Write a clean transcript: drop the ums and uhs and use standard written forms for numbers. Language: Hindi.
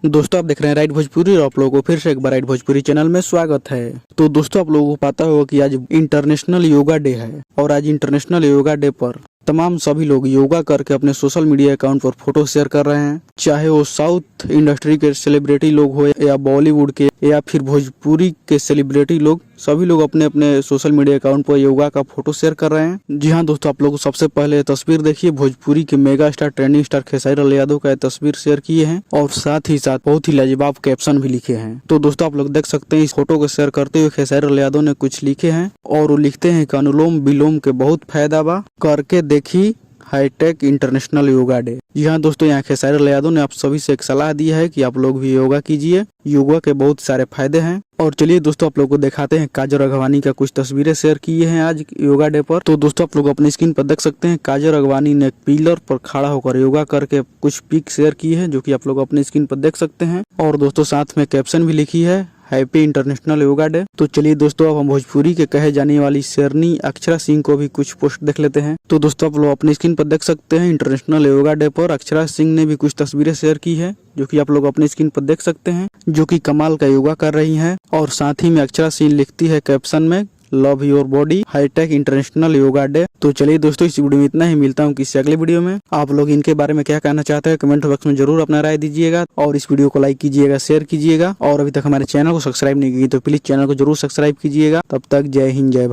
दोस्तों आप देख रहे हैं राइट भोजपुरी और आप लोगों को फिर से एक बार राइट भोजपुरी चैनल में स्वागत है। तो दोस्तों आप लोगों को पता होगा कि आज इंटरनेशनल योगा डे है और आज इंटरनेशनल योगा डे पर तमाम सभी लोग योगा करके अपने सोशल मीडिया अकाउंट पर फोटो शेयर कर रहे हैं। चाहे वो साउथ इंडस्ट्री के सेलिब्रिटी लोग हो या बॉलीवुड के या फिर भोजपुरी के सेलिब्रिटी लोग, सभी लोग अपने अपने सोशल मीडिया अकाउंट पर योगा का फोटो शेयर कर रहे हैं। जी हाँ दोस्तों, आप लोगों को सबसे पहले तस्वीर देखिए, भोजपुरी के mega star trending star Khesari Lal Yadav का तस्वीर शेयर किए हैं और साथ ही साथ बहुत ही लाजवाब कैप्शन भी लिखे हैं। तो दोस्तों आप लोग देख सकते हैं, इस फोटो को शेयर करते हुए खेसारी लाल यादव ने कुछ लिखे हैं और वो लिखते हैं कि अनुलोम विलोम के बहुत फायदा बा, करके देखी हाईटेक इंटरनेशनल योगा डे। जी हाँ दोस्तों, यहाँ खेसारी लाल यादव ने आप सभी से एक सलाह दी है कि आप लोग भी योगा कीजिए, योगा के बहुत सारे फायदे हैं। और चलिए दोस्तों आप लोग को दिखाते हैं, काजल राघवानी का कुछ तस्वीरें शेयर की हैं आज योगा डे पर। तो दोस्तों आप लोग अपनी स्क्रीन पर देख सकते हैं, काजल राघवानी ने पिलर पर खड़ा होकर योगा करके कुछ पिक शेयर की है, जो कि आप लोग अपनी स्क्रीन पर देख सकते हैं। और दोस्तों साथ में कैप्शन भी लिखी है, हैप्पी इंटरनेशनल योगा डे। तो चलिए दोस्तों अब हम भोजपुरी के कहे जाने वाली शेरनी अक्षरा सिंह को भी कुछ पोस्ट देख लेते हैं। तो दोस्तों आप लोग अपनी स्क्रीन पर देख सकते हैं, इंटरनेशनल योगा डे पर अक्षरा सिंह ने भी कुछ तस्वीरें शेयर की है, जो कि आप लोग अपनी स्क्रीन पर देख सकते हैं, जो कि कमाल का योगा कर रही हैं। और साथ ही में अक्षरा सिंह लिखती है कैप्शन में, love your body high tech international yoga day. तो चलिए दोस्तों इस वीडियो में इतना ही, मिलता हूँ किसी अगले वीडियो में। आप लोग इनके बारे में क्या कहना चाहते हैं कमेंट बॉक्स में जरूर अपना राय दीजिएगा और इस वीडियो को लाइक कीजिएगा, शेयर कीजिएगा और अभी तक हमारे चैनल को सब्सक्राइब नहीं की तो प्लीज चैनल को जरूर सब्सक्राइब कीजिएगा। तब तक जय हिंद जय भारत।